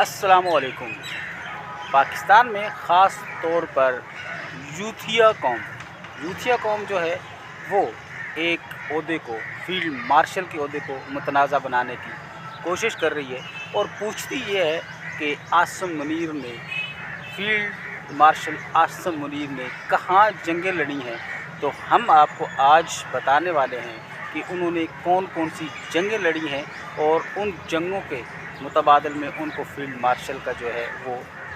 अस्सलाम वालेकुम। पाकिस्तान में ख़ास तौर पर यूथिया कौम जो है वो एक ओहदे को फील्ड मार्शल के ओहदे को मुतनाज़ा बनाने की कोशिश कर रही है और पूछती ये है कि फील्ड मार्शल आसिम मुनीर ने कहाँ जंगें लड़ी हैं। तो हम आपको आज बताने वाले हैं कि उन्होंने कौन कौन सी जंगें लड़ी हैं और उन जंगों के मुतबादल में उनको फील्ड मार्शल का जो है वो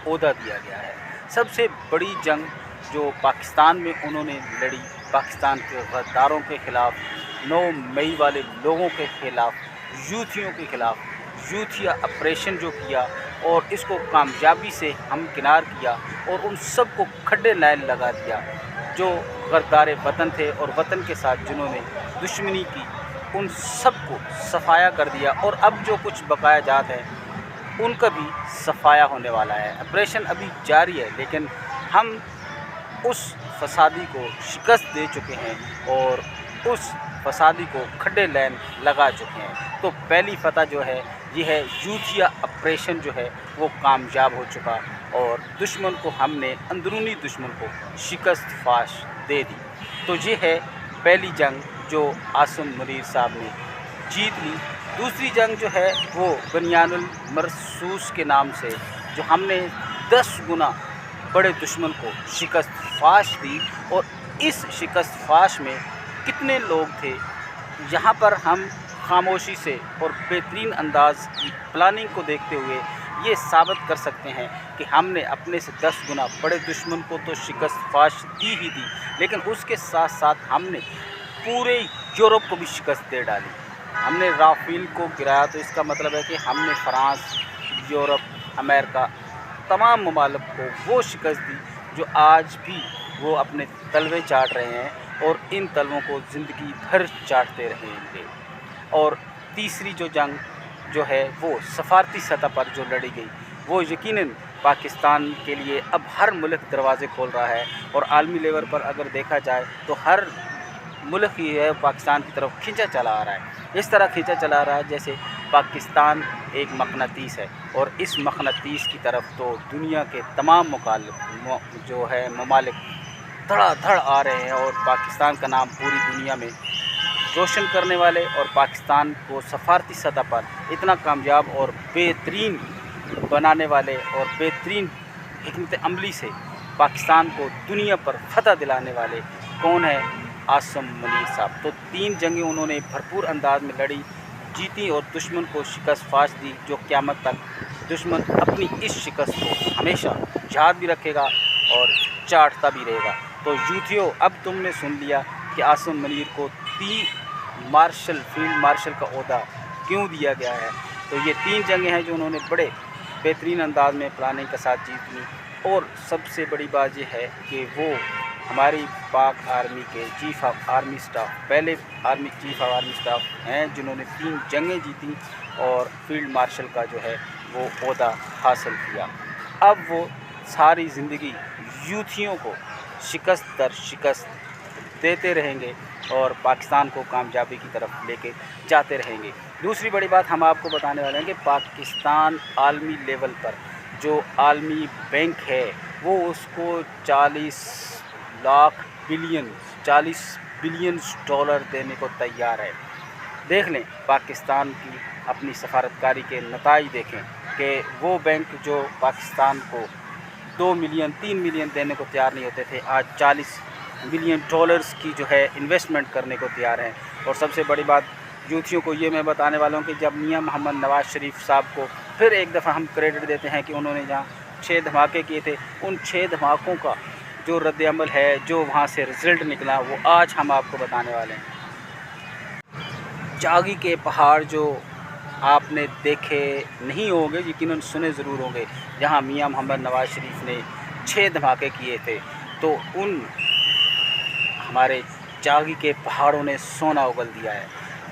ओहदा दिया गया है। सबसे बड़ी जंग जो पाकिस्तान में उन्होंने लड़ी, पाकिस्तान के गद्दारों के ख़िलाफ़, 9 मई वाले लोगों के ख़िलाफ़, यूथियों के ख़िलाफ़ यूथिया ऑपरेशन जो किया और इसको कामयाबी से हमकिनार किया और उन सब को खड्डे नायल लगा दिया जो गद्दार वतन थे और वतन के साथ जिन्होंने दुश्मनी की, उन सब को सफाया कर दिया। और अब जो कुछ बकाया जात है उनका भी सफाया होने वाला है। ऑपरेशन अभी जारी है लेकिन हम उस फसादी को शिकस्त दे चुके हैं और उस फसादी को खड्डे लाइन लगा चुके हैं। तो पहली फतह जो है ये है, यूथिया ऑपरेशन जो है वो कामयाब हो चुका और दुश्मन को हमने, अंदरूनी दुश्मन को शिकस्त फाश दे दी। तो ये है पहली जंग जो आसिम मुनीर साहब ने जीत ली। दूसरी जंग जो है वो बनियानुल मरसूस के नाम से जो हमने 10 गुना बड़े दुश्मन को शिकस्त फाश दी। और इस शिकस्त फाश में कितने लोग थे, यहाँ पर हम खामोशी से और बेहतरीन अंदाज़ की प्लानिंग को देखते हुए ये साबित कर सकते हैं कि हमने अपने से 10 गुना बड़े दुश्मन को तो शिकस्त फाश दी ही दी, लेकिन उसके साथ साथ हमने पूरे यूरोप को भी शिकस्त दे डाली। हमने राफेल को गिराया, तो इसका मतलब है कि हमने फ्रांस, यूरोप, अमेरिका, तमाम ममालिक को वो शिकस्त दी जो आज भी वो अपने तलवे चाट रहे हैं और इन तलवों को ज़िंदगी भर चाटते रहेंगे। और तीसरी जो जंग जो है वो सफारती सतह पर जो लड़ी गई, वो यकीनन पाकिस्तान के लिए अब हर मुल्क दरवाज़े खोल रहा है। और आलमी लेवल पर अगर देखा जाए तो हर मुल्क ही है पाकिस्तान की तरफ खींचा चला आ रहा है। इस तरह खींचा चला आ रहा है जैसे पाकिस्तान एक मकनातीस है और इस मकनातीस की तरफ तो दुनिया के तमाम जो है ममालिक धड़ाधड़ आ रहे हैं और पाकिस्तान का नाम पूरी दुनिया में रोशन करने वाले और पाकिस्तान को सफारती सतह पर इतना कामयाब और बेहतरीन बनाने वाले और बेहतरीन हिकमत अमली से पाकिस्तान को दुनिया पर फतह दिलाने वाले कौन है? आसिम मुनीर साहब। तो 3 जंगें उन्होंने भरपूर अंदाज में लड़ी, जीती और दुश्मन को शिकस्त फाश दी, जो क़यामत तक दुश्मन अपनी इस शिकस्त को हमेशा याद भी रखेगा और चाटता भी रहेगा। तो यूथियो, अब तुमने सुन लिया कि आसिम मुनीर को फील्ड मार्शल का ओहदा क्यों दिया गया है। तो ये 3 जंगें हैं जो उन्होंने बड़े बेहतरीन अंदाज में प्लानिंग के साथ जीत ली। और सबसे बड़ी बात यह है कि वो हमारी पाक आर्मी के चीफ़ ऑफ आर्मी स्टाफ, पहले army chief of army staff हैं जिन्होंने 3 जंगें जीती और फील्ड मार्शल का जो है वो ओहदा हासिल किया। अब वो सारी ज़िंदगी यूथियों को शिकस्त दर शिकस्त देते रहेंगे और पाकिस्तान को कामयाबी की तरफ लेके जाते रहेंगे। दूसरी बड़ी बात हम आपको बताने वाले हैं कि पाकिस्तान आलमी लेवल पर जो आलमी बैंक है वो उसको 40 बिलियन डॉलर देने को तैयार है। देख लें पाकिस्तान की अपनी सफारतकारी के नताइज देखें कि वो बैंक जो पाकिस्तान को 2 मिलियन 3 मिलियन देने को तैयार नहीं होते थे, आज 40 बिलियन डॉलर्स की जो है इन्वेस्टमेंट करने को तैयार हैं। और सबसे बड़ी बात यूथियों को ये मैं बताने वाला हूँ कि जब मियां मोहम्मद नवाज शरीफ साहब को फिर एक दफ़ा हम क्रेडिट देते हैं कि उन्होंने जहाँ 6 धमाके किए थे, उन 6 धमाकों का जो रद्द अमल है, जो वहाँ से रिज़ल्ट निकला, वो आज हम आपको बताने वाले हैं। जागी के पहाड़ जो आपने देखे नहीं होंगे, यकीनन सुने ज़रूर होंगे, जहाँ मियां मोहम्मद नवाज शरीफ ने 6 धमाके किए थे, तो उन हमारे जागी के पहाड़ों ने सोना उगल दिया है।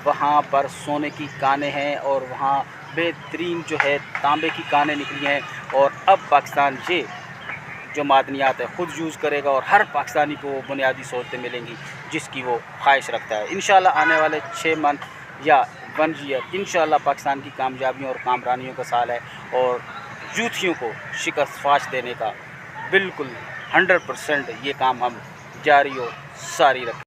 वहाँ पर सोने की कानें हैं और वहाँ बेहतरीन जो है तांबे की कानें निकली हैं। और अब पाकिस्तान ये जो मादनियात है ख़ुद यूज़ करेगा और हर पाकिस्तानी को वो बुनियादी सहूलतें मिलेंगी जिसकी वो ख्वाहिश रखता है। इंशाल्लाह आने वाले 6 मंथ या 1 ईयर इंशाल्लाह पाकिस्तान की कामयाबियों और कामरानियों का साल है और जूथियों को शिकस्त फाश देने का बिल्कुल 100% ये काम हम जारी और सारी रखें।